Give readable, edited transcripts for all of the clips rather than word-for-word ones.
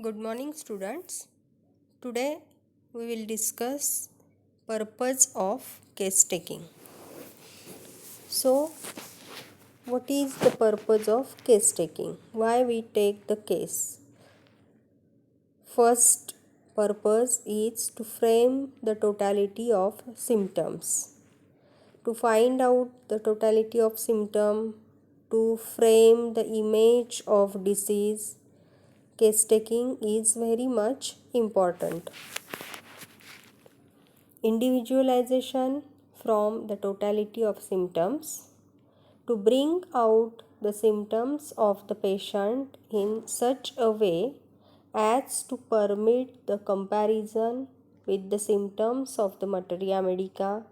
Good morning students. Today we will discuss purpose of case taking. So what is the purpose of case taking? Why we take the case? First purpose is to frame the totality of symptoms. To find out the totality of symptom, to frame the image of disease, case taking is very much important. Individualization from the totality of symptoms to bring out the symptoms of the patient in such a way as to permit the comparison with the symptoms of the materia medica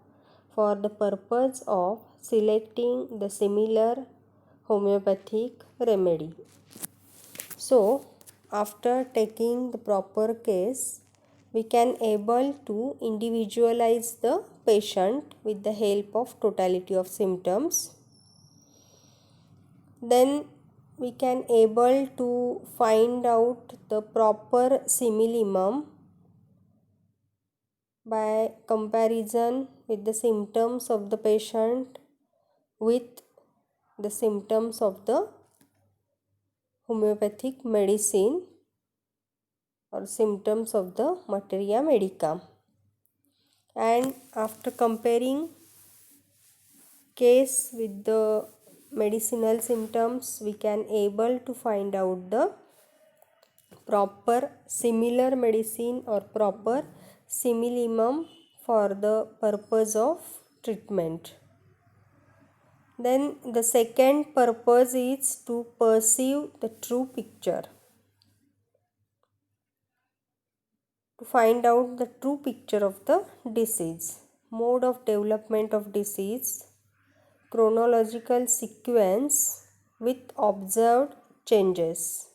for the purpose of selecting the similar homeopathic remedy. So, after taking the proper case, we can able to individualize the patient with the help of totality of symptoms. Then we can able to find out the proper simillimum by comparison with the symptoms of the patient with the symptoms of the homeopathic medicine or symptoms of the materia medica. And after comparing case with the medicinal symptoms, we can able to find out the proper similar medicine or proper simillimum for the purpose of treatment. Then the second purpose is to perceive the true picture. To find out the true picture of the disease, mode of development of disease, chronological sequence with observed changes.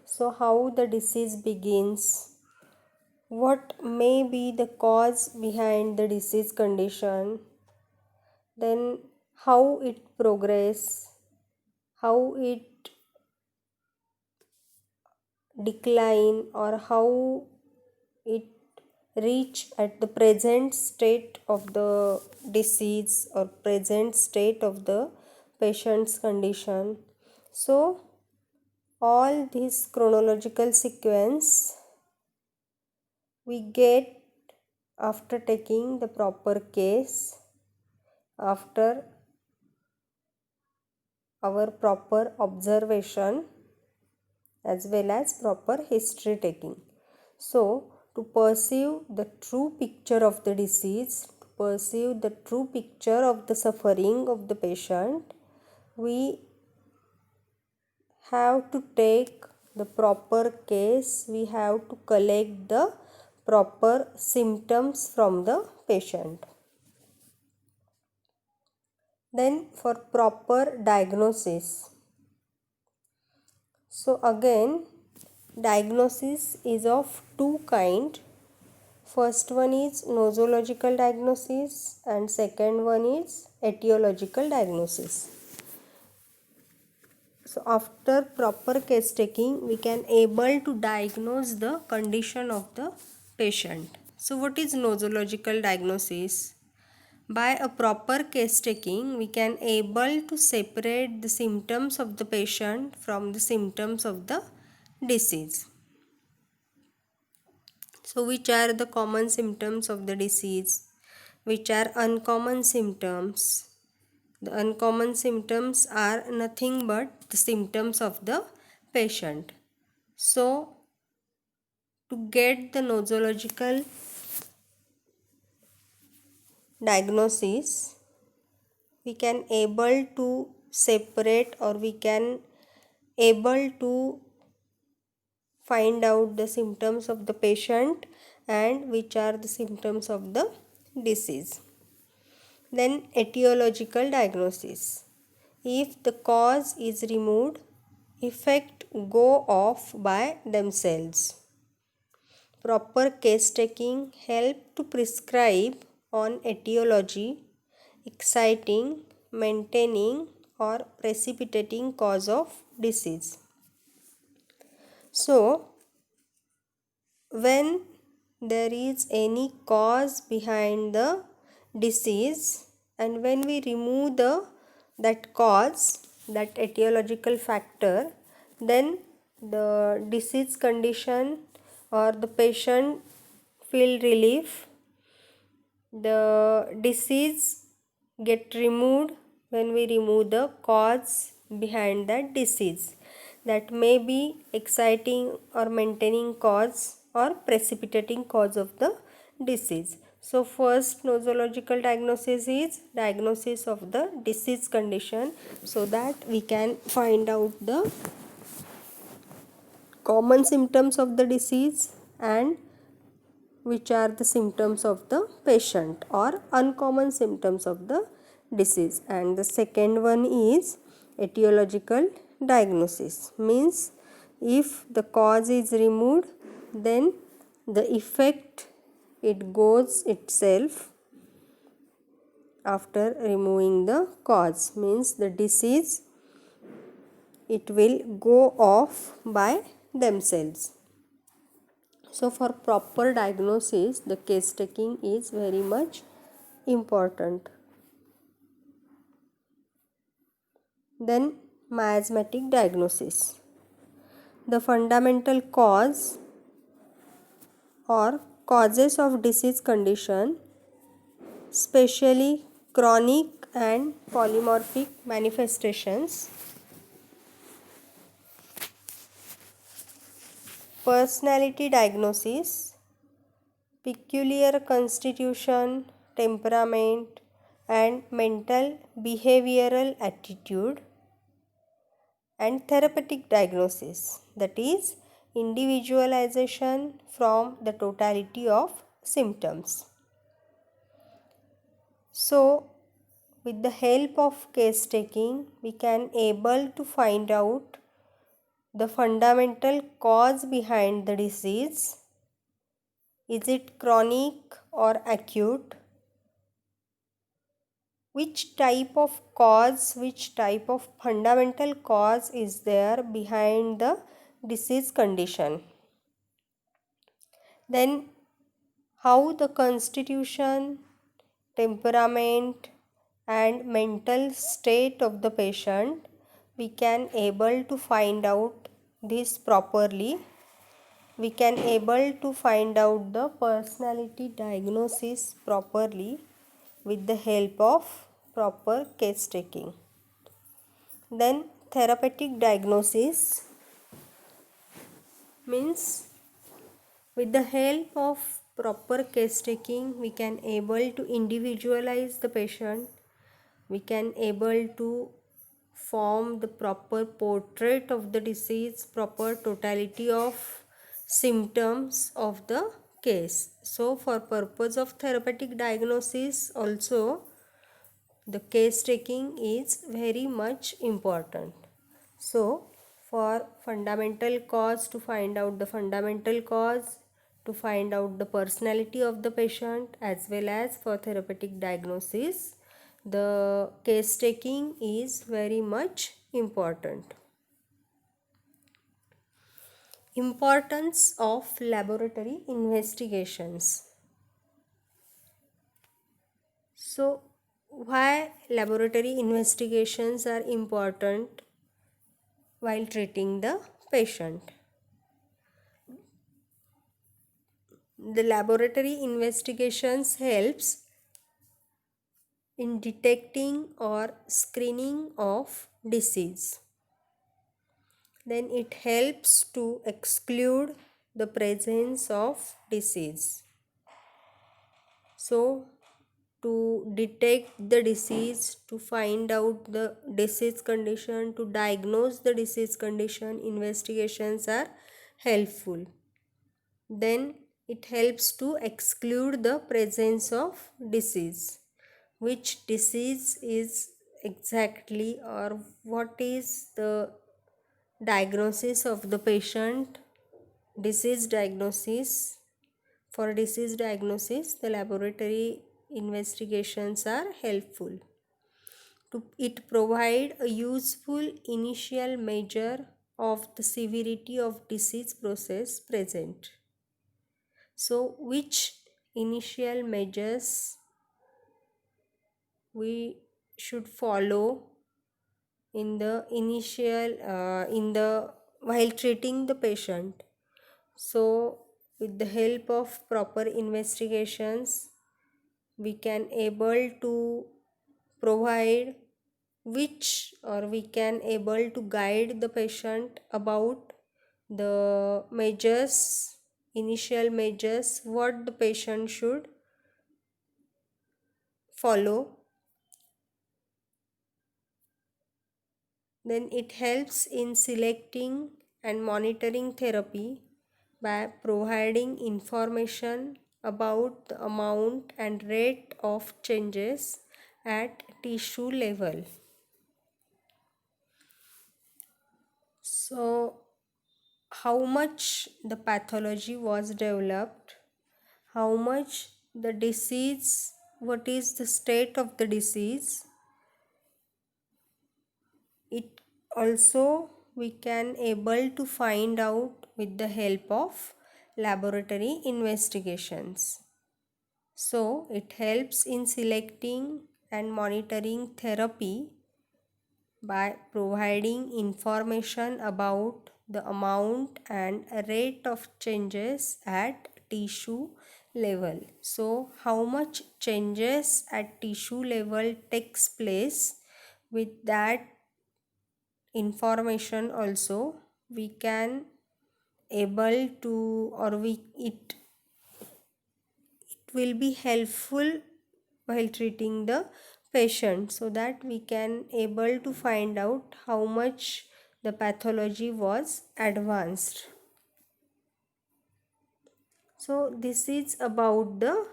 So, how the disease begins, what may be the cause behind the disease condition, then how it progress, how it decline, or how it reach at the present state of the disease or present state of the patient's condition. So all this chronological sequence we get after taking the proper case, after our proper observation as well as proper history taking. So to perceive the true picture of the disease, to perceive the true picture of the suffering of the patient, we have to take the proper case, we have to collect the proper symptoms from the patient. Then for proper diagnosis. So again, diagnosis is of two kinds. First one is nosological diagnosis and second one is etiological diagnosis. So after proper case taking, we can able to diagnose the condition of the patient. So what is nosological diagnosis? By a proper case taking, we can able to separate the symptoms of the patient from the symptoms of the disease. So which are the common symptoms of the disease? Which are uncommon symptoms? The uncommon symptoms are nothing but the symptoms of the patient. So to get the nosological diagnosis, we can able to separate or we can able to find out the symptoms of the patient and which are the symptoms of the disease. Then etiological diagnosis. If the cause is removed, effect go off by themselves. Proper case taking help to prescribe on etiology, exciting, maintaining or precipitating cause of disease. So when there is any cause behind the disease, and when we remove that cause, that etiological factor, then the disease condition or the patient feel relief. The disease get removed when we remove the cause behind that disease, that may be exciting or maintaining cause or precipitating cause of the disease. So first nosological diagnosis is diagnosis of the disease condition, so that we can find out the common symptoms of the disease and which are the symptoms of the patient or uncommon symptoms of the disease. And the second one is etiological diagnosis, means if the cause is removed, then the effect it goes itself after removing the cause, means the disease it will go off by themselves. So for proper diagnosis, the case taking is very much important. Then miasmatic diagnosis. The fundamental cause or causes of disease condition, especially chronic and polymorphic manifestations. Personality diagnosis, peculiar constitution, temperament, and mental behavioral attitude. And therapeutic diagnosis, that is individualization from the totality of symptoms. So with the help of case taking, we can able to find out the fundamental cause behind the disease. Is it chronic or acute? Which type of cause, which type of fundamental cause is there behind the disease condition? Then how the constitution, temperament and mental state of the patient, we can able to find out this properly. We can able to find out the personality diagnosis properly with the help of proper case taking. Then therapeutic diagnosis means with the help of proper case taking, we can able to individualize the patient. We can able to form the proper portrait of the disease, proper totality of symptoms of the case. So for purpose of therapeutic diagnosis also, the case taking is very much important. So for fundamental cause, to find out the fundamental cause, to find out the personality of the patient, as well as for therapeutic diagnosis, the case taking is very much important. Importance of laboratory investigations. So why laboratory investigations are important while treating the patient? The laboratory investigations helps in detecting or screening of disease. Then it helps to exclude the presence of disease. So to detect the disease, to find out the disease condition, to diagnose the disease condition, investigations are helpful. Then it helps to exclude the presence of disease. Which disease is exactly, or what is the diagnosis of the patient? Disease diagnosis. For disease diagnosis, the laboratory investigations are helpful. It provide a useful initial measure of the severity of disease process present. So which initial measures we should follow in the initial in the while treating the patient? So with the help of proper investigations we can able to provide which, or we can able to guide the patient about the measures, initial measures what the patient should follow. Then it helps in selecting and monitoring therapy by providing information about the amount and rate of changes at tissue level. So, how much the pathology was developed, how much the disease, what is the state of the disease. It also we can able to find out with the help of laboratory investigations. So it helps in selecting and monitoring therapy by providing information about the amount and rate of changes at tissue level. So how much changes at tissue level takes place, with that information also we can able to, or it will be helpful while treating the patient, so that we can able to find out how much the pathology was advanced. So this is about the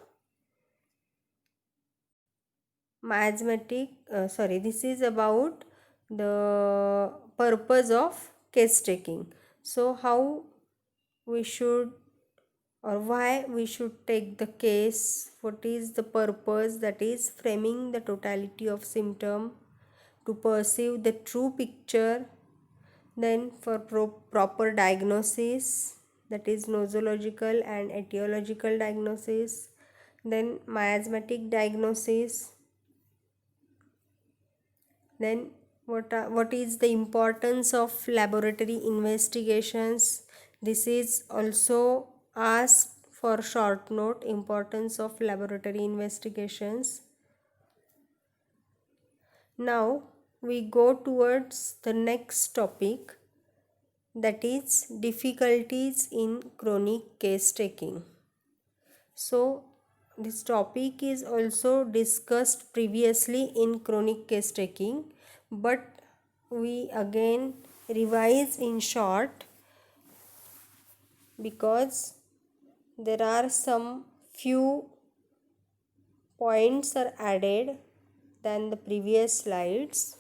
this is about the purpose of case taking. So how we should, or why we should take the case, what is the purpose, that is framing the totality of symptom to perceive the true picture. Then for proper diagnosis, that is nosological and etiological diagnosis. Then miasmatic diagnosis. Then what is the importance of laboratory investigations? This is also asked for short note, importance of laboratory investigations. Now we go towards the next topic, that is difficulties in chronic case taking. So this topic is also discussed previously in chronic case taking, but we again revise in short because there are some few points are added than the previous slides.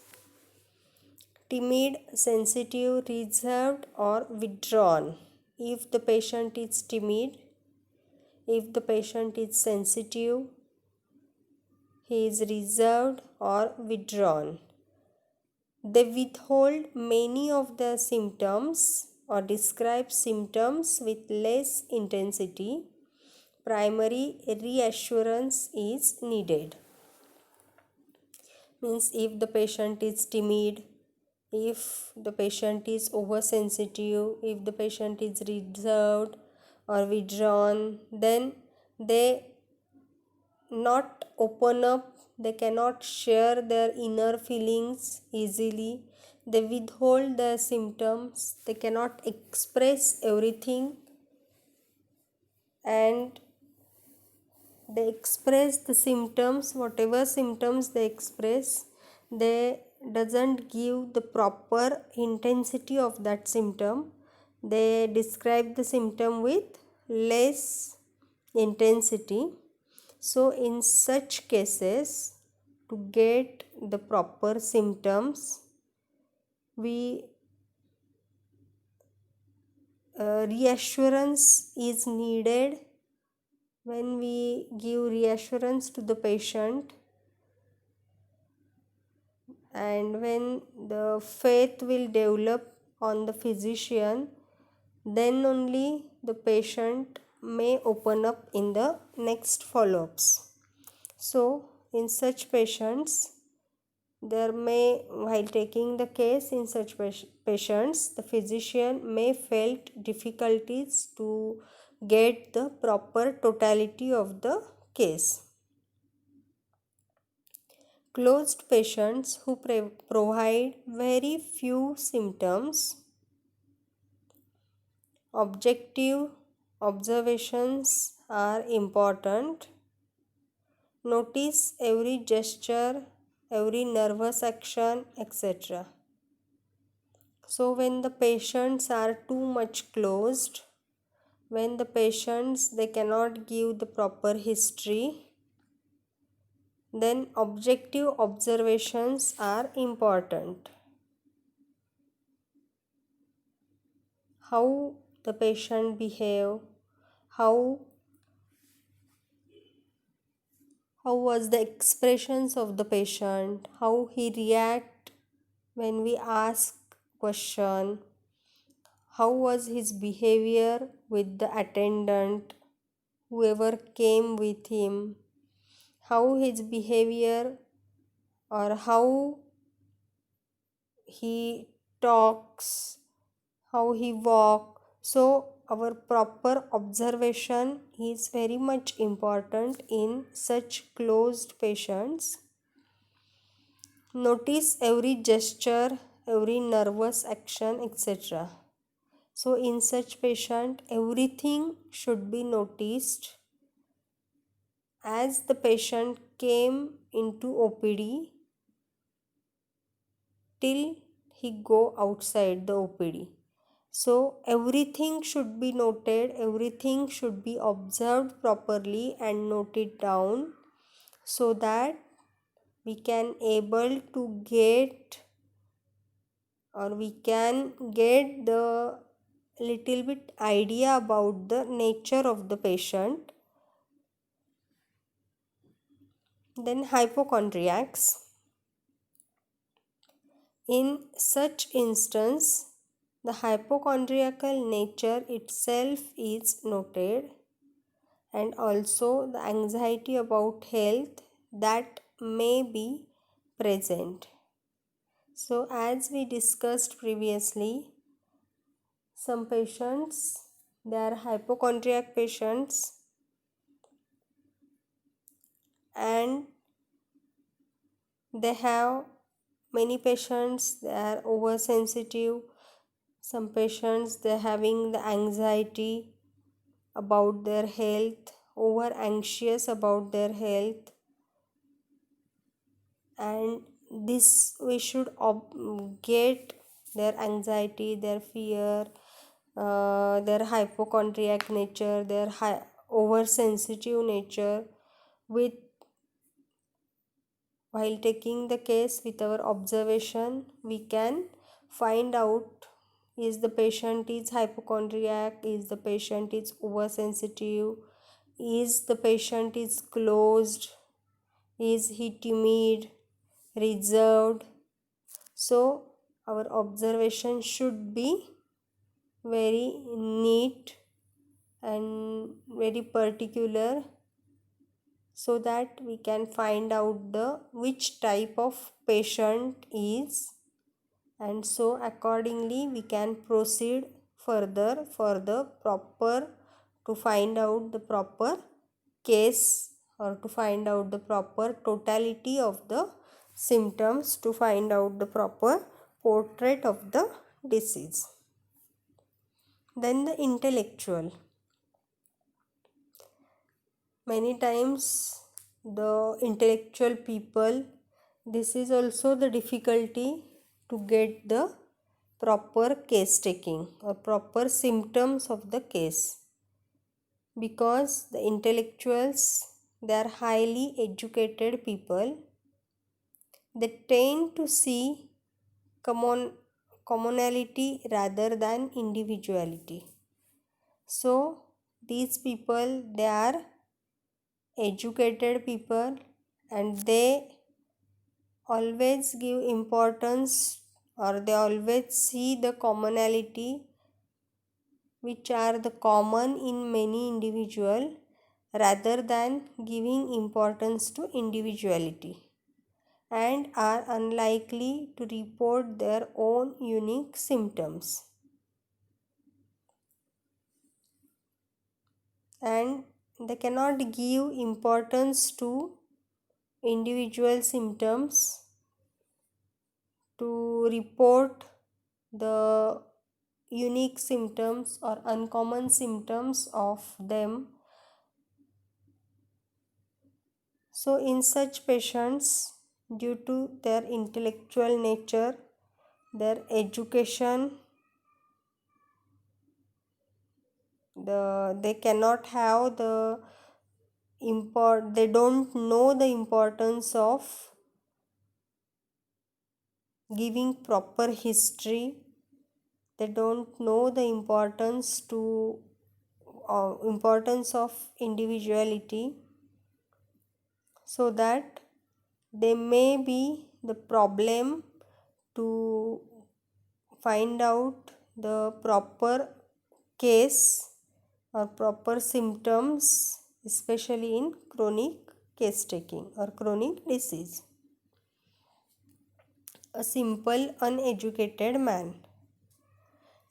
Timid, sensitive, reserved or withdrawn. If the patient is timid, if the patient is sensitive, he is reserved or withdrawn. They withhold many of the symptoms or describe symptoms with less intensity. Primary reassurance is needed. Means if the patient is timid, if the patient is oversensitive, if the patient is reserved or withdrawn, then they not open up, they cannot share their inner feelings easily, they withhold their symptoms, they cannot express everything, and they express the symptoms, whatever symptoms they express, they doesn't give the proper intensity of that symptom, they describe the symptom with less intensity. So in such cases, to get the proper symptoms, we reassurance is needed. When we give reassurance to the patient, and when the faith will develop on the physician, then only the patient may open up in the next follow-ups. So, in such patients, while taking the case in such patients, the physician may felt difficulties to get the proper totality of the case. Closed patients who provide very few symptoms. Objective observations are important. Notice every gesture, every nervous action, etc. So when the patients are too much closed, when the patients they cannot give the proper history, then objective observations are important. How the patient behave, how was the expressions of the patient, how he react when we ask question, how was his behavior with the attendant, whoever came with him, how his behavior or how he talks, how he walk. So our proper observation is very much important in such closed patients. Notice every gesture, every nervous action, etc. So in such patient, everything should be noticed. As the patient came into OPD till he go outside the OPD. So everything should be noted, everything should be observed properly and noted down, so that we can able to get, or we can get the little bit idea about the nature of the patient. Then hypochondriacs. In such instance, the hypochondriacal nature itself is noted, and also the anxiety about health that may be present. So as we discussed previously, some patients, they are hypochondriac patients, and they have many patients, they are oversensitive. Some patients, they are having the anxiety about their health, over anxious about their health, and this we should get their anxiety, their fear, their hypochondriac nature, their oversensitive nature with, while taking the case with our observation, we can find out is the patient is hypochondriac, is the patient is oversensitive, is the patient is closed, is he timid, reserved. So our observation should be very neat and very particular, so that we can find out the which type of patient is, and so accordingly we can proceed further for the proper, to find out the proper case, or to find out the proper totality of the symptoms, to find out the proper portrait of the disease. Then the intellectual. Many times the intellectual people, this is also the difficulty to get the proper case taking or proper symptoms of the case, because the intellectuals, they are highly educated people, they tend to see commonality rather than individuality. So these people, they are educated people, and they always give importance, or they always see the commonality which are the common in many individual rather than giving importance to individuality, and are unlikely to report their own unique symptoms. And they cannot give importance to individual symptoms to report the unique symptoms or uncommon symptoms of them. So, in such patients, due to their intellectual nature, their education, they cannot have they don't know the importance of giving proper history. They don't know the importance of individuality, so that they may be the problem to find out the proper case or proper symptoms, especially in chronic case taking or chronic disease. A simple uneducated man.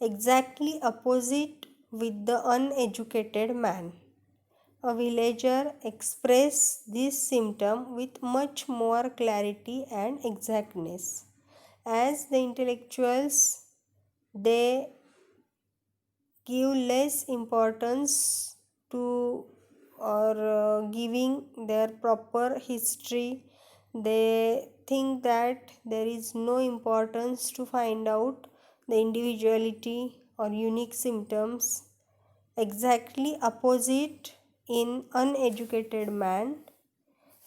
Exactly opposite with the uneducated man. A villager expresses this symptom with much more clarity and exactness. As the intellectuals, they give less importance to or giving their proper history. They think that there is no importance to find out the individuality or unique symptoms. Exactly opposite in uneducated man,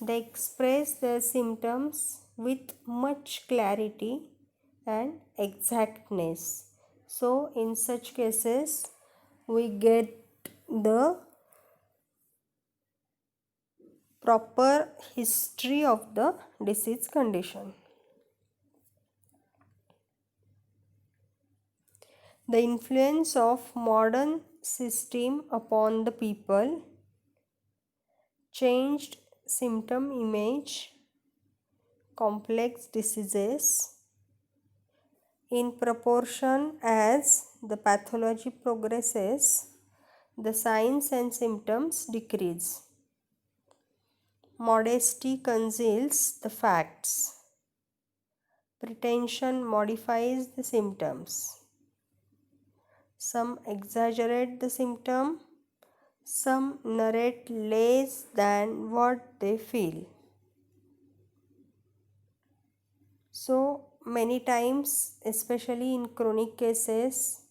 they express their symptoms with much clarity and exactness. So, in such cases, we get the proper history of the disease condition. The influence of modern system upon the people. Changed symptom image, complex diseases. In proportion as the pathology progresses, the signs and symptoms decrease. Modesty conceals the facts. Pretension modifies the symptoms. Some exaggerate the symptom, some narrate less than what they feel. So, many times, especially in chronic cases,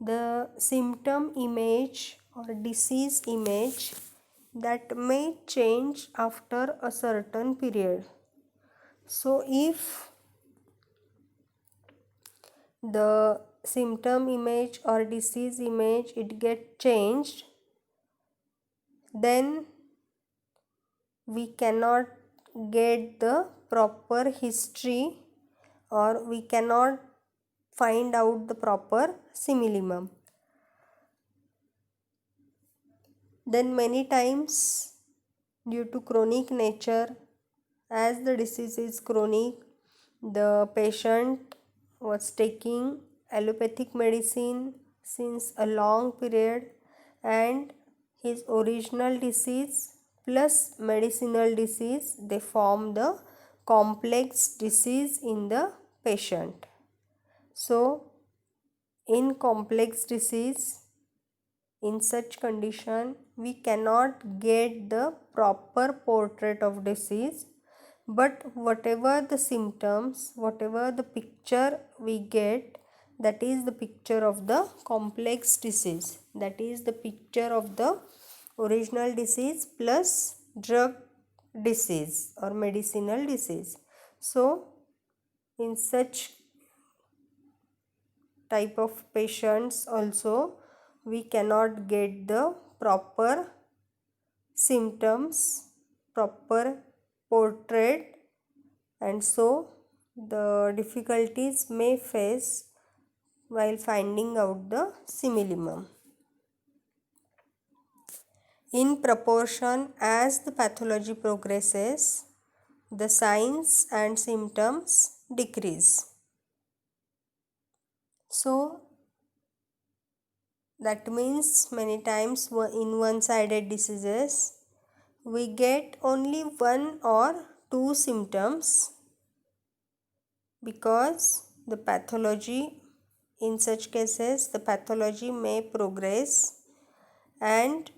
the symptom image or disease image that may change after a certain period. So, if the symptom image or disease image it get changed, then we cannot get the proper history or we cannot find out the proper simillimum. Then many times, due to chronic nature, as the disease is chronic, the patient was taking allopathic medicine since a long period, and his original disease plus medicinal disease, they form the complex disease in the patient. So, in complex disease, in such condition, we cannot get the proper portrait of disease, but whatever the symptoms, whatever the picture we get, that is the picture of the complex disease. That is the picture of the original disease plus drug disease or medicinal disease. So, in such type of patients also, we cannot get the proper symptoms, proper portrait, and so the difficulties while finding out the simillimum. In proportion as the pathology progresses, the signs and symptoms decrease. So, that means many times in one-sided diseases, we get only one or two symptoms because the pathology, in such cases, the pathology may progress, and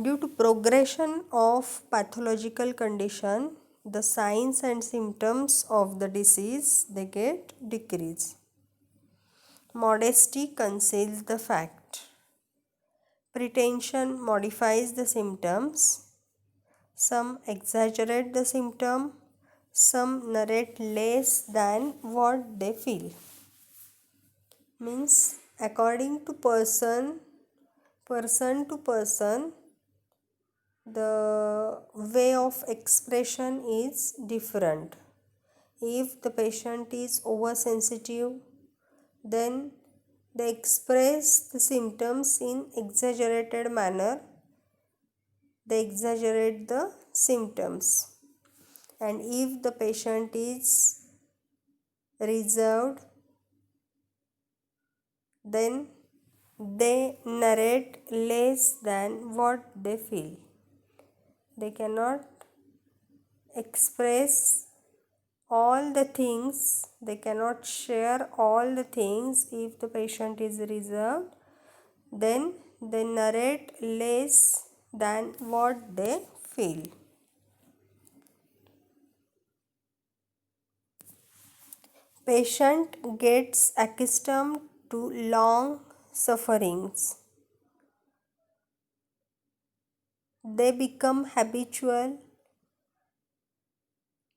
due to progression of pathological condition, the signs and symptoms of the disease, they get decreased. Modesty conceals the fact. Pretension modifies the symptoms. Some exaggerate the symptom. Some narrate less than what they feel. Means according to person to person, the way of expression is different. If the patient is oversensitive, then they express the symptoms in exaggerated manner. They exaggerate the symptoms. And if the patient is reserved, then they narrate less than what they feel. They cannot express all the things, they cannot share all the things. If the patient is reserved, then they narrate less than what they feel. Patient gets accustomed to long sufferings. They become habitual,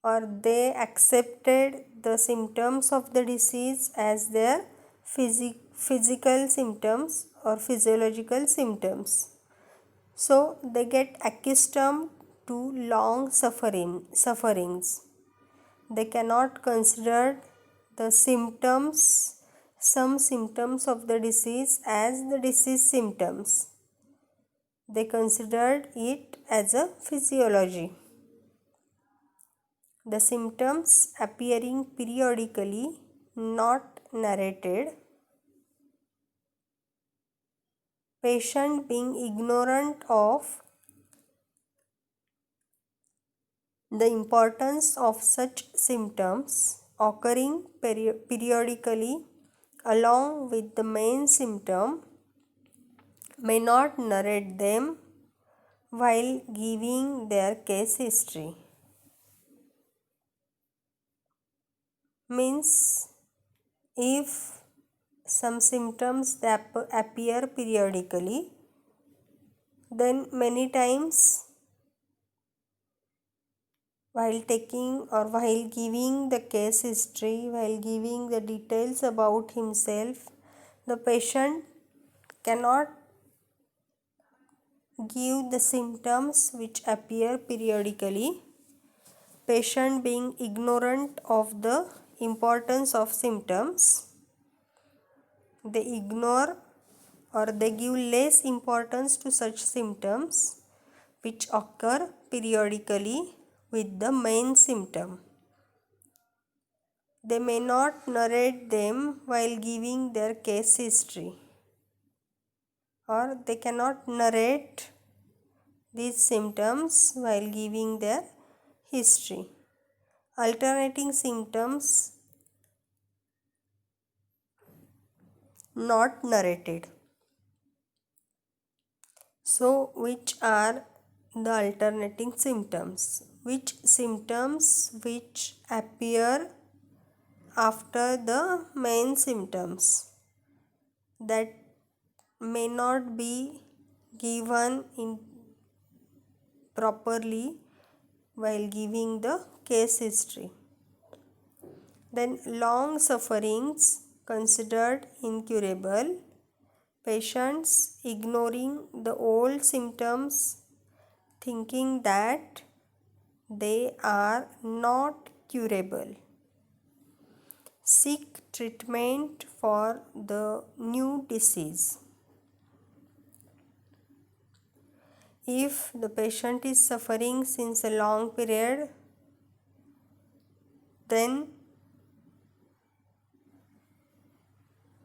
or they accepted the symptoms of the disease as their physical symptoms or physiological symptoms. So they get accustomed to long sufferings. They cannot consider the symptoms, some symptoms of the disease as the disease symptoms. They considered it as a physiology. The symptoms appearing periodically, not narrated. Patient being ignorant of the importance of such symptoms occurring periodically along with the main symptom, may not narrate them while giving their case history. Means if some symptoms that appear periodically, then many times while taking or while giving the case history, while giving the details about himself, the patient cannot give the symptoms which appear periodically. Patient being ignorant of the importance of symptoms, they ignore or they give less importance to such symptoms which occur periodically with the main symptom. They may not narrate them while giving their case history, or they cannot narrate these symptoms while giving their history. Alternating symptoms not narrated. So, which are the alternating symptoms? Which symptoms which appear after the main symptoms, that may not be given in properly while giving the case history. Then long sufferings considered incurable. Patients ignoring the old symptoms, thinking that they are not curable. seek treatment for the new disease. If the patient is suffering since a long period, then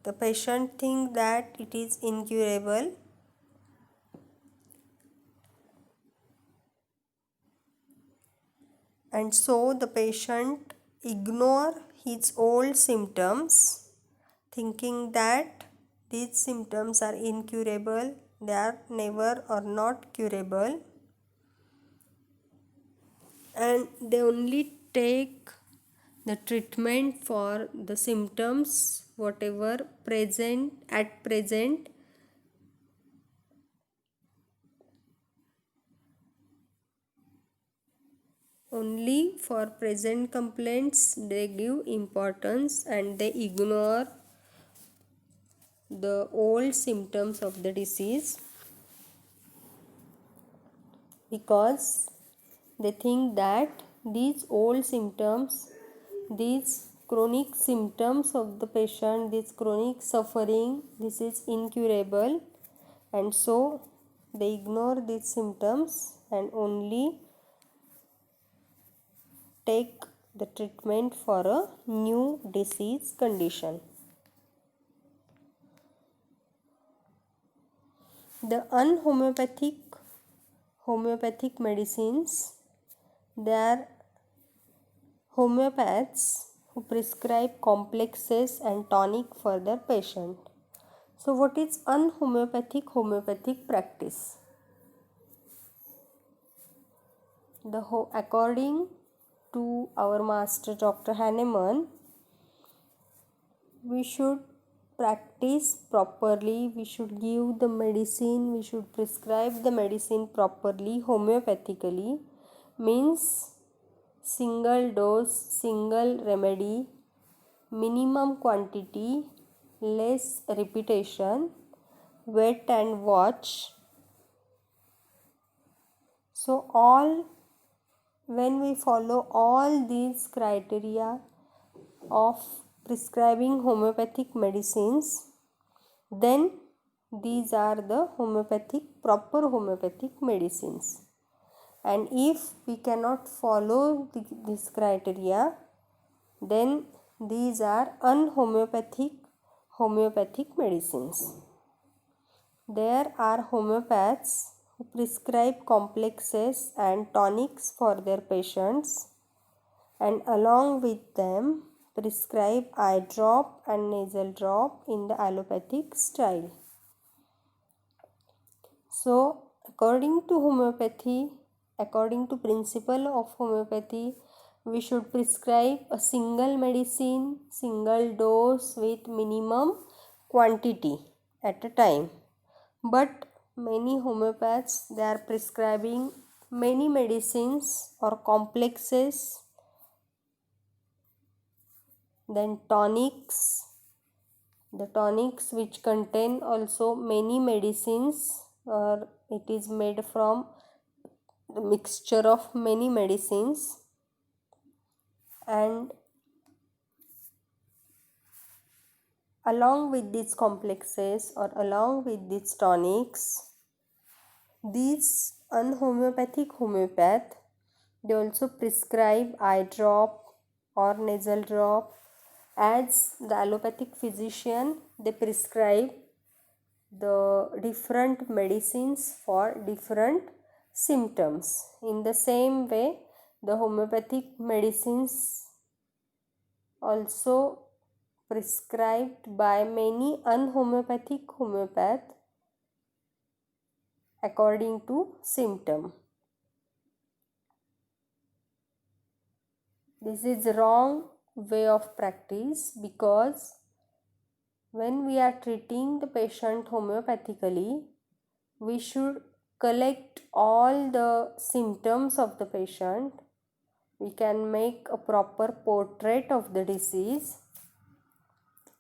the patient thinks that it is incurable, and so the patient ignore his old symptoms, thinking that these symptoms are incurable, they are never or not curable, and they only take the treatment for the symptoms whatever present at present, only for present complaints they give importance, and they ignore the old symptoms of the disease, because they think that these old symptoms, these chronic symptoms of the patient, this chronic suffering, this is incurable, and so they ignore these symptoms and only take the treatment for a new disease condition. The homeopathic medicines, they are homeopaths who prescribe complexes and tonic for their patient. So what is unhomeopathic homeopathic practice? According to our master Dr. Hahnemann, we should practice properly, we should give the medicine, we should prescribe the medicine properly homeopathically, means single dose, single remedy, minimum quantity, less repetition, wait and watch. So when we follow all these criteria of prescribing homeopathic medicines, then these are the proper homeopathic medicines. And if we cannot follow this criteria, then these are unhomeopathic homeopathic medicines. There are homeopaths who prescribe complexes and tonics for their patients, and along with them prescribe eye drop and nasal drop in the allopathic style. So according to homeopathy, according to principle of homeopathy, we should prescribe a single medicine, single dose with minimum quantity at a time. But many homeopaths, they are prescribing many medicines or complexes, then tonics, the tonics which contain also many medicines, or it is made from the mixture of many medicines, and along with these complexes or along with these tonics, these unhomeopathic homeopath, they also prescribe eye drop or nasal drop, as the allopathic physician, they prescribe the different medicines for different symptoms. In the same way, the homeopathic medicines also prescribed by many unhomeopathic homeopath according to symptom. This is wrong way of practice, because when we are treating the patient homeopathically, we should collect all the symptoms of the patient. We can make a proper portrait of the disease,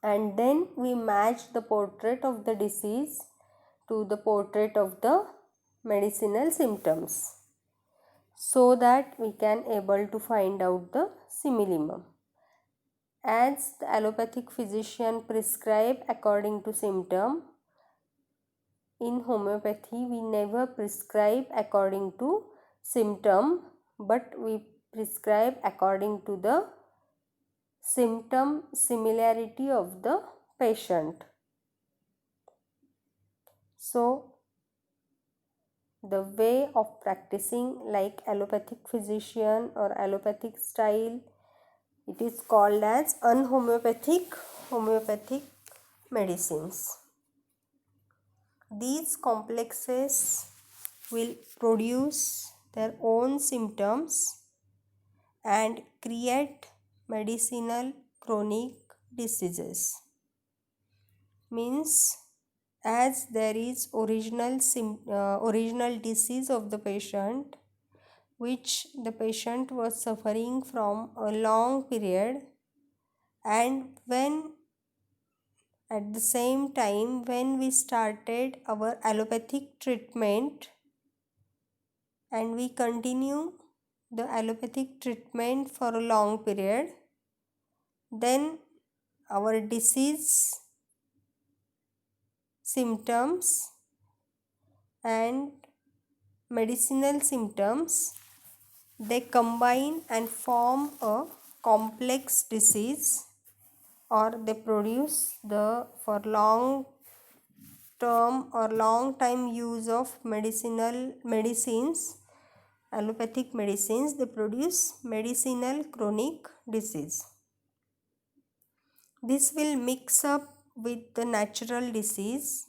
and then we match the portrait of the disease to the portrait of the medicinal symptoms, so that we can able to find out the simillimum. As the allopathic physician prescribe according to symptom, in homeopathy we never prescribe according to symptom, but we prescribe according to the symptom similarity of the patient. So the way of practicing like allopathic physician or allopathic style, it is called as unhomeopathic homeopathic medicines. These complexes will produce their own symptoms and create medicinal chronic diseases. Means as there is original disease of the patient which the patient was suffering from a long period, and when at the same time when we started our allopathic treatment and we continue the allopathic treatment for a long period, then our disease symptoms and medicinal symptoms, they combine and form a complex disease, or they produce the for long term or long time use of medicines, allopathic medicines, they produce medicinal chronic disease. This will mix up with the natural disease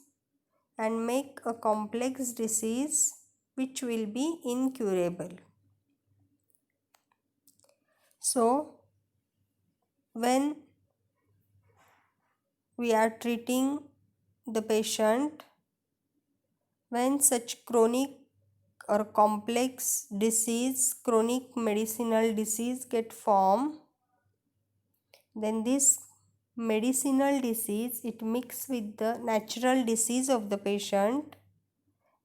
and make a complex disease which will be incurable. So, when we are treating the patient, when such chronic or complex disease, chronic medicinal disease get formed, then this medicinal disease, it mix with the natural disease of the patient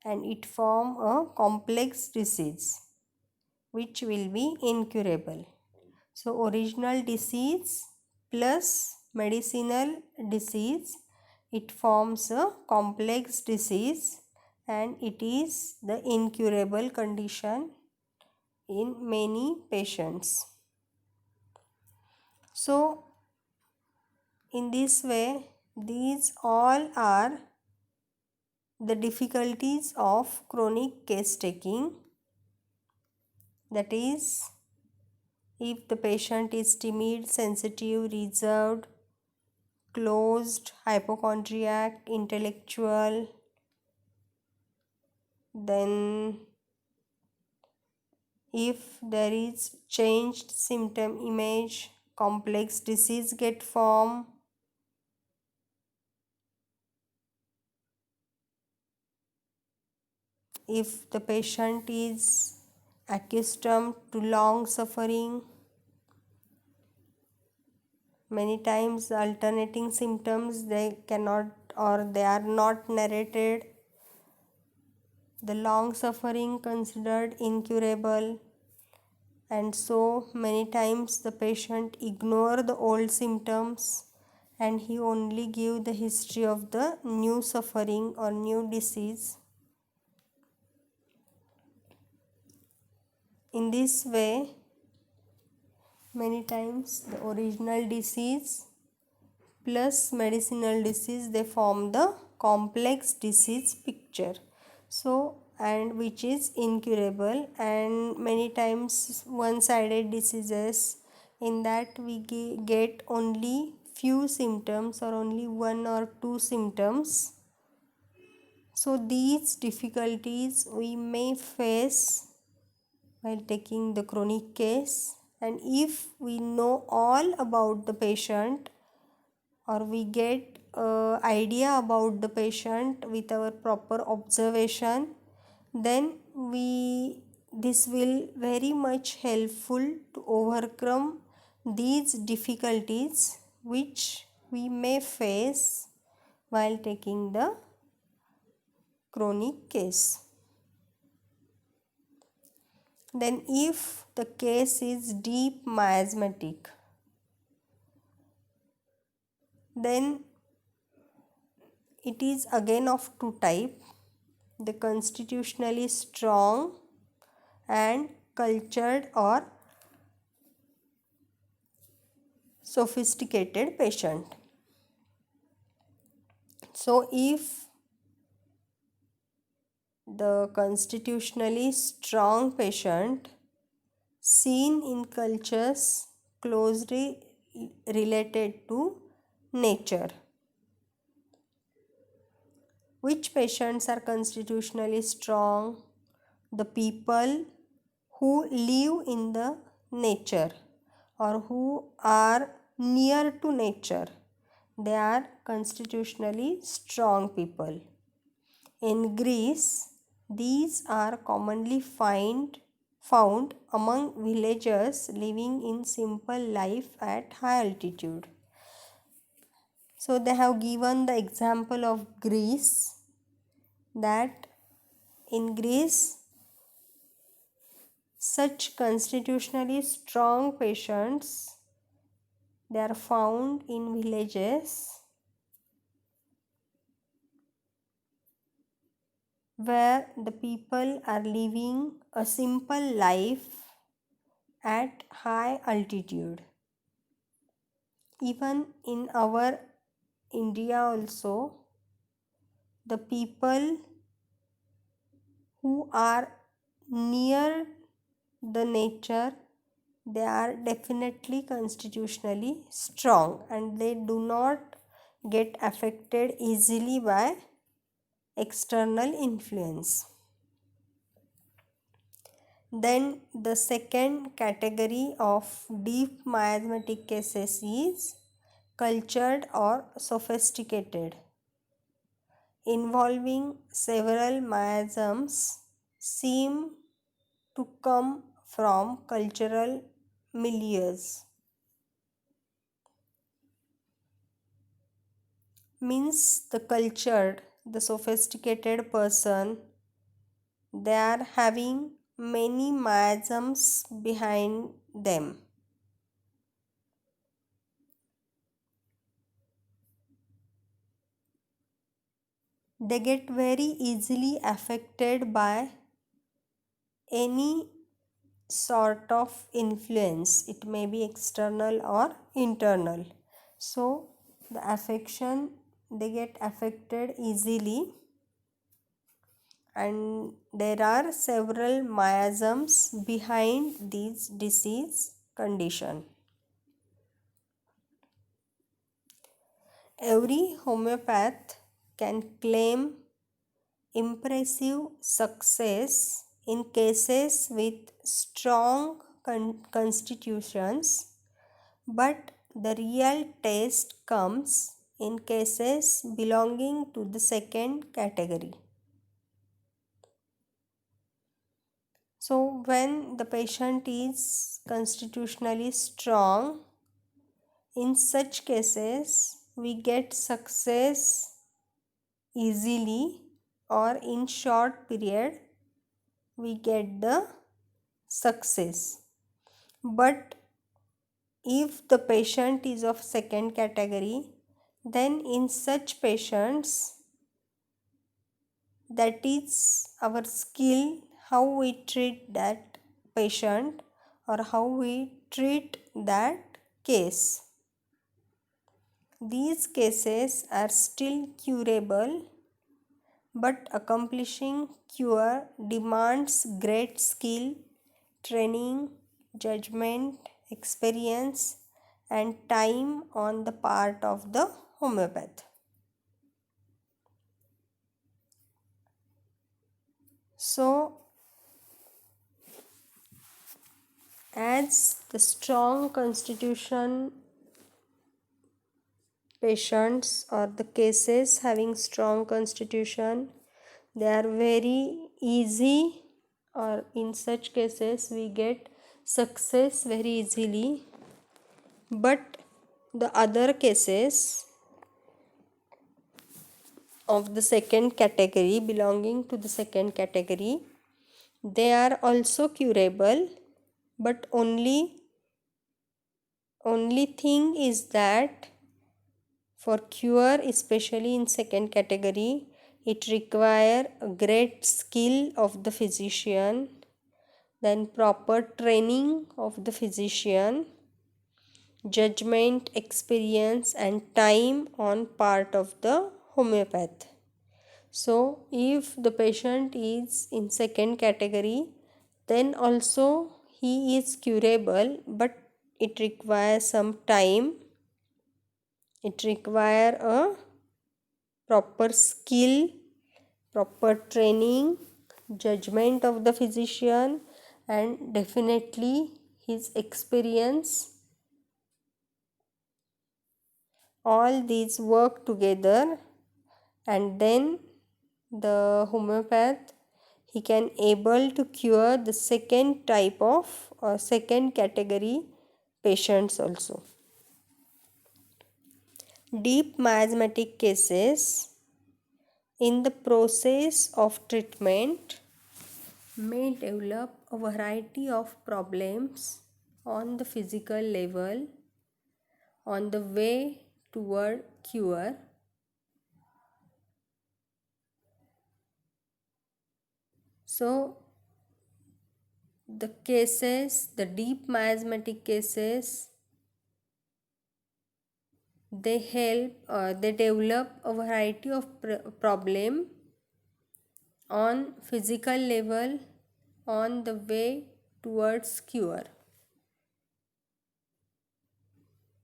and it form a complex disease which will be incurable. So original disease plus medicinal disease, it forms a complex disease and it is the incurable condition in many patients. So in this way, these all are the difficulties of chronic case taking. That is, if the patient is timid, sensitive, reserved, closed, hypochondriac, intellectual, then if there is changed symptom image, complex disease get formed, if the patient is accustomed to long suffering, many times alternating symptoms they cannot or they are not narrated, the long suffering considered incurable, and so many times the patient ignore the old symptoms and he only give the history of the new suffering or new disease. In this way, many times the original disease plus medicinal disease, they form the complex disease picture. So, and which is incurable, and many times one-sided diseases, in that we get only few symptoms or only one or two symptoms. So these difficulties we may face while taking the chronic case, and if we know all about the patient or we get idea about the patient with our proper observation, then this will very much helpful to overcome these difficulties which we may face while taking the chronic case. Then if the case is deep miasmatic, Then it is again of two type, the constitutionally strong and cultured or sophisticated patient. So if the constitutionally strong patient seen in cultures closely related to nature. Which patients are constitutionally strong? The people who live in the nature or who are near to nature. They are constitutionally strong people. In Greece, these are commonly found among villagers living in simple life at high altitude. So they have given the example of Greece, that in Greece such constitutionally strong patients, they are found in villages where the people are living a simple life at high altitude. Even in our India also, the people who are near the nature, they are definitely constitutionally strong and they do not get affected easily by external influence. Then the second category of deep miasmatic cases is cultured or sophisticated, involving several miasms seem to come from cultural milieus. Means the cultured, the sophisticated person, they are having many miasms behind them. They get very easily affected by any sort of influence. It may be external or internal. So the affection, they get affected easily, and there are several miasms behind these disease condition. Every homeopath can claim impressive success in cases with strong constitutions, but the real test comes in cases belonging to the second category. So when the patient is constitutionally strong, in such cases we get success easily, or in short period we get the success. But if the patient is of second category, then in such patients, that is our skill, how we treat that patient or how we treat that case. These cases are still curable, but accomplishing cure demands great skill, training, judgment, experience, and time on the part of the homeopath. So, as the strong constitution patients or the cases having strong constitution, they are very easy, or in such cases we get success very easily. But the other cases of the second category, belonging to the second category, they are also curable, but only thing is that For cure, especially in second category, it requires a great skill of the physician, then proper training of the physician, judgment, experience and time on part of the homeopath. So if the patient is in second category, then also he is curable, but it requires some time. It requires a proper skill, proper training, judgment of the physician and definitely his experience. All these work together and then the homeopath, he can able to cure the second type of or second category patients also. Deep miasmatic cases, in the process of treatment, may develop a variety of problems on the physical level on the way toward cure. So the cases, the deep miasmatic cases, they they develop a variety of problem on physical level on the way towards cure.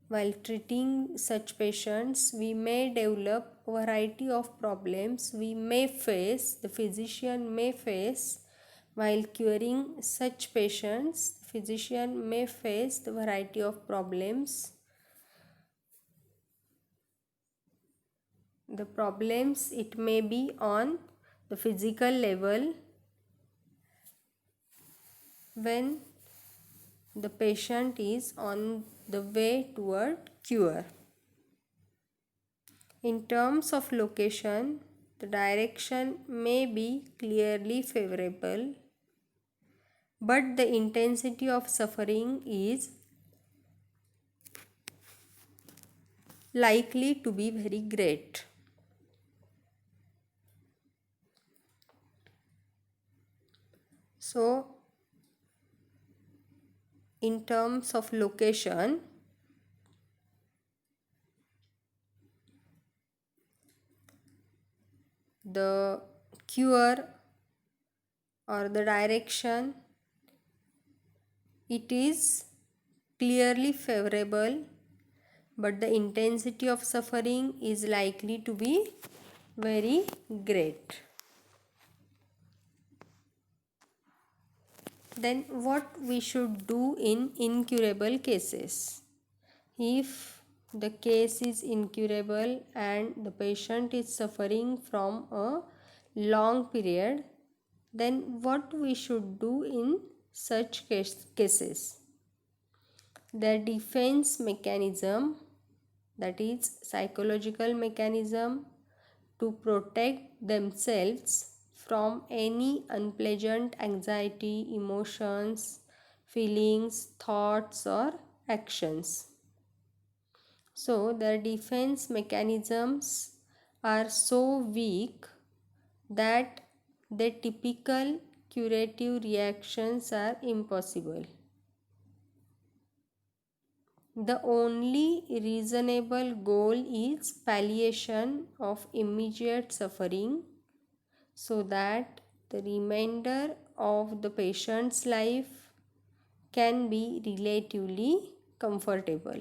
While treating such patients, we may develop a variety of problems we may face, the physician may face. While curing such patients, physician may face the variety of problems. The problems, it may be on the physical level when the patient is on the way toward cure. In terms of location, the direction may be clearly favorable, but the intensity of suffering is likely to be very great. So, in terms of location, the cure or the direction, it is clearly favorable, but the intensity of suffering is likely to be very great. Then what we should do in incurable cases? If the case is incurable and the patient is suffering from a long period, then what we should do in such cases? The defense mechanism, that is psychological mechanism to protect themselves from any unpleasant anxiety, emotions, feelings, thoughts or actions. So their defense mechanisms are so weak that the typical curative reactions are impossible. The only reasonable goal is palliation of immediate suffering so that the remainder of the patient's life can be relatively comfortable.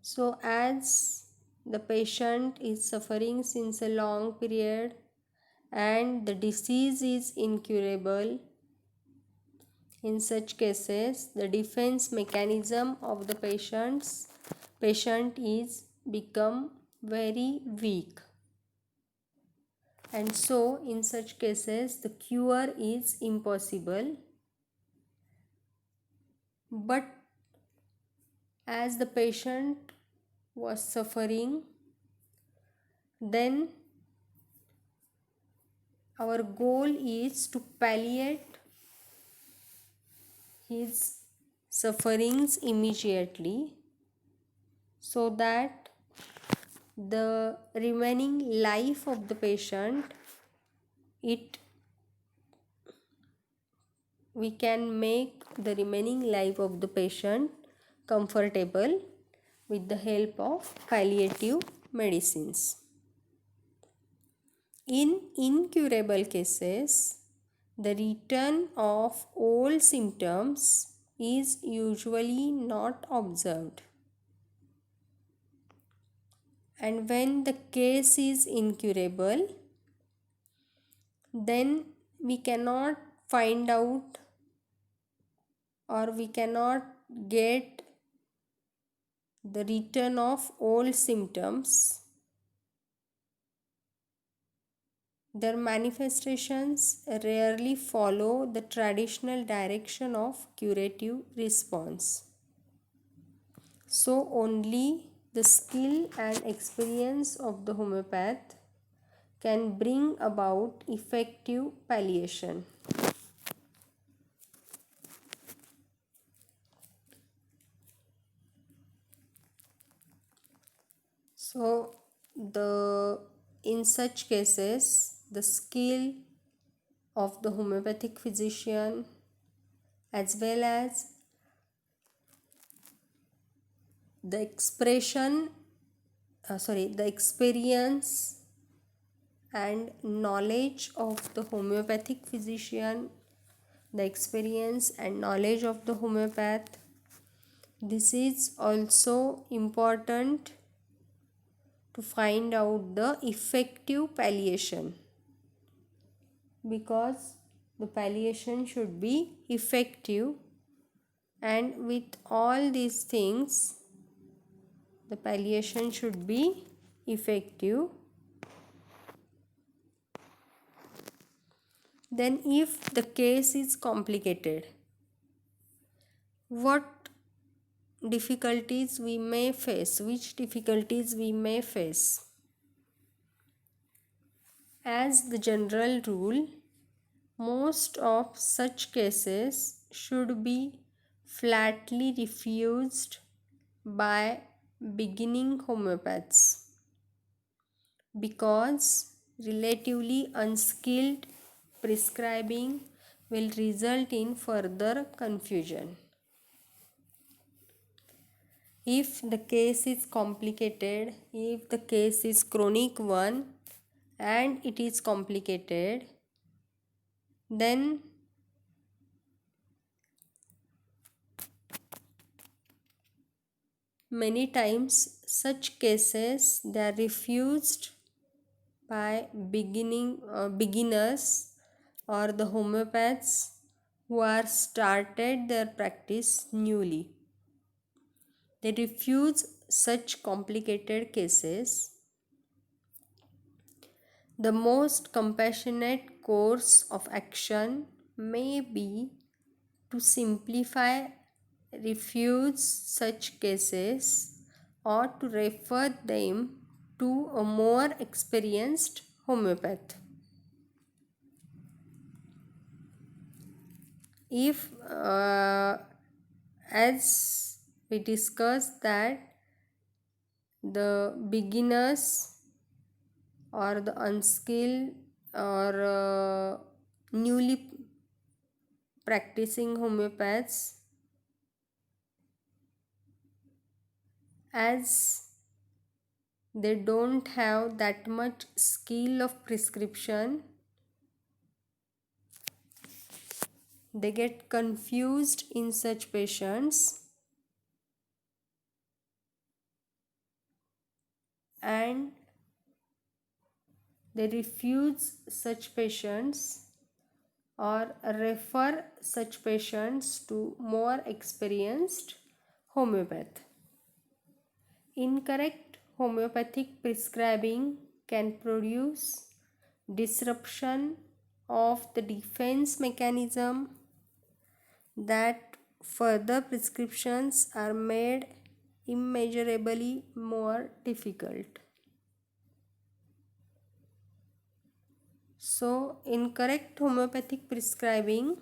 So as the patient is suffering since a long period and the disease is incurable, in such cases the defense mechanism of the patient is become very weak, and so in such cases the cure is impossible. But as the patient was suffering, then our goal is to palliate his sufferings immediately, so that the remaining life of the patient, we can make the remaining life of the patient comfortable with the help of palliative medicines. In incurable cases, the return of old symptoms is usually not observed. And when the case is incurable, then we cannot find out, or we cannot get the return of old symptoms. Their manifestations rarely follow the traditional direction of curative response. So only the skill and experience of the homeopath can bring about effective palliation. So in such cases, the skill of the homeopathic physician, as well as the the experience and knowledge of the homeopathic physician, the experience and knowledge of the homeopath, this is also important to find out the effective palliation, because the palliation should be effective, and with all these things the palliation should be effective. Then if the case is complicated, what difficulties we may face, which difficulties we may face? As the general rule, most of such cases should be flatly refused by beginning homeopaths, because relatively unskilled prescribing will result in further confusion. If the case is complicated, if the case is chronic one and it is complicated, then many times such cases they are refused by beginners or the homeopaths who are started their practice newly. They refuse such complicated cases. The most compassionate course of action may be to simplify, refuse such cases, or to refer them to a more experienced homeopath. If as we discussed that the beginners or the unskilled or newly practicing homeopaths, as they don't have that much skill of prescription, they get confused in such patients, and they refuse such patients or refer such patients to more experienced homeopath. Incorrect homeopathic prescribing can produce disruption of the defense mechanism, that further prescriptions are made immeasurably more difficult. So, incorrect homeopathic prescribing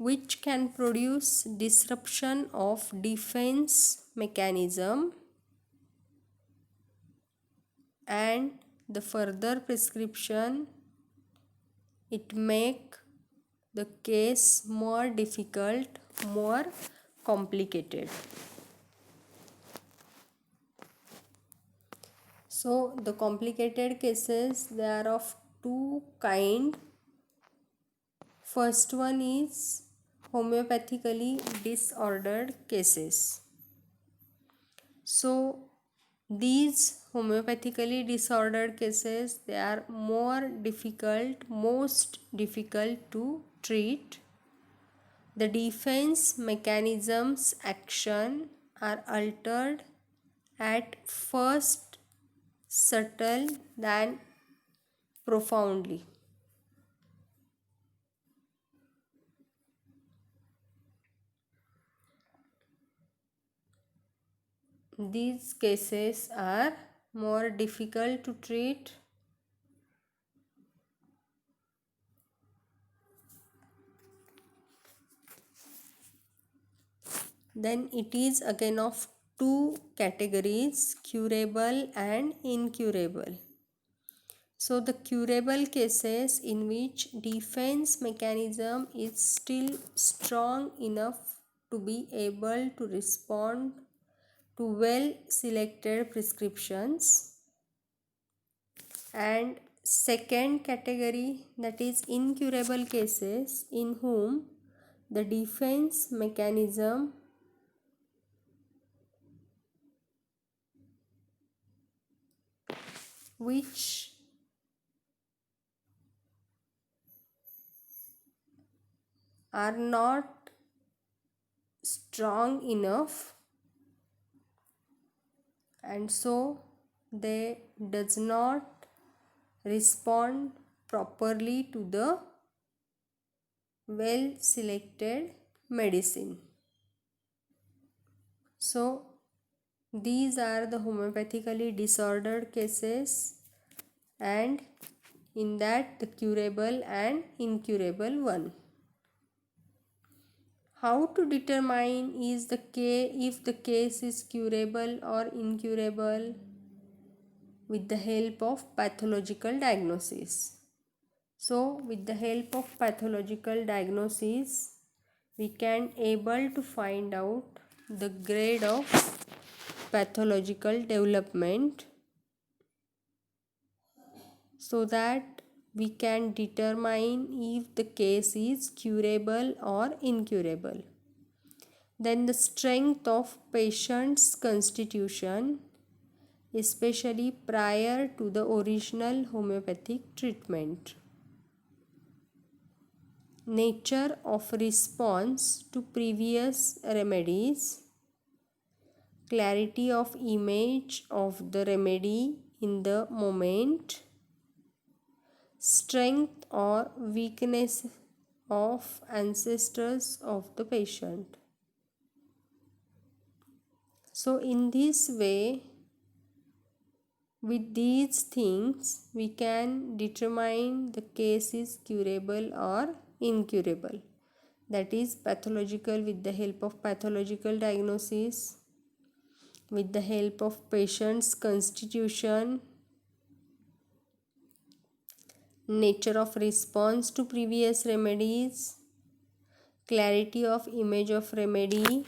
which can produce disruption of defense mechanism, and the further prescription it make the case more difficult, more complicated. So the complicated cases, they are of two kind. First one is homeopathically disordered cases. So these homeopathically disordered cases, they are most difficult to treat. The defense mechanisms action are altered at first subtle than profoundly. These cases are more difficult to treat. Then it is again of two categories, curable and incurable. So the curable cases in which defense mechanism is still strong enough to be able to respond to well selected prescriptions, and second category, that is incurable cases in whom the defense mechanism which are not strong enough, and so they does not respond properly to the well selected medicine. So these are the homeopathically disordered cases, and in that the curable and incurable one. How to determine if the case is curable or incurable? With the help of pathological diagnosis. So with the help of pathological diagnosis, we can able to find out the grade of pathological development, so that we can determine if the case is curable or incurable. Then the strength of patient's constitution, especially prior to the original homeopathic treatment. Nature of response to previous remedies, clarity of image of the remedy in the moment, strength or weakness of ancestors of the patient. So in this way, with these things, we can determine the case is curable or incurable. That is pathological with the help of pathological diagnosis, with the help of patient's constitution, nature of response to previous remedies, clarity of image of remedy,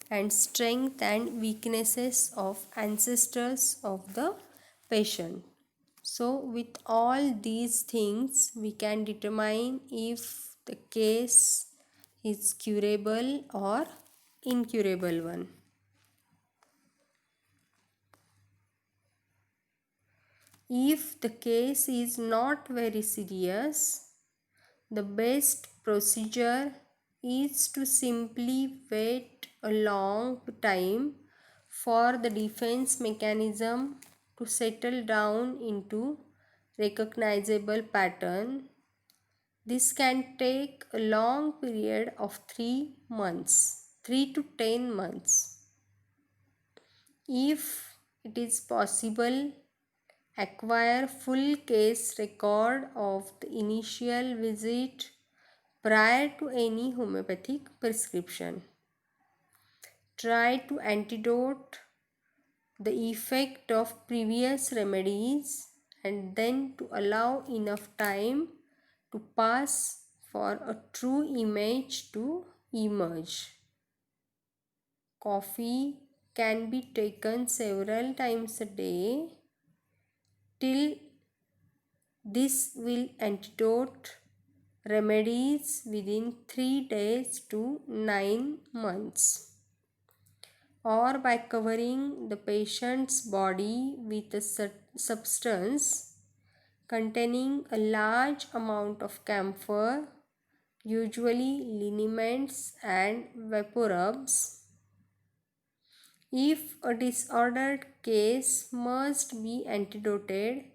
and strength and weaknesses of ancestors of the patient. So with all these things, we can determine if the case is curable or incurable one. If the case is not very serious, the best procedure is to simply wait a long time for the defense mechanism to settle down into recognizable pattern. This can take a long period of 3 months, 3 to 10 months. If it is possible, acquire full case record of the initial visit, prior to any homeopathic prescription. Try to antidote the effect of previous remedies and then to allow enough time to pass for a true image to emerge. Coffee can be taken several times a day till this will antidote remedies within 3 days to 9 months, or by covering the patient's body with a substance containing a large amount of camphor, usually liniments and vaporubs. If a disordered case must be antidoted,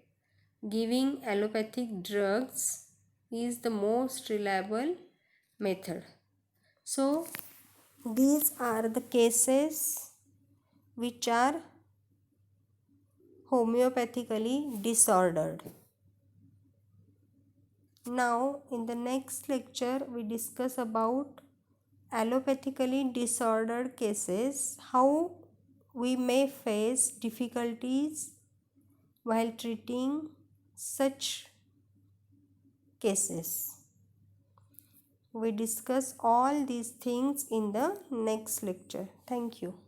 giving allopathic drugs is the most reliable method. So, these are the cases which are homeopathically disordered. Now, in the next lecture, we discuss about allopathically disordered cases, how we may face difficulties while treating such cases. We discuss all these things in the next lecture. Thank you.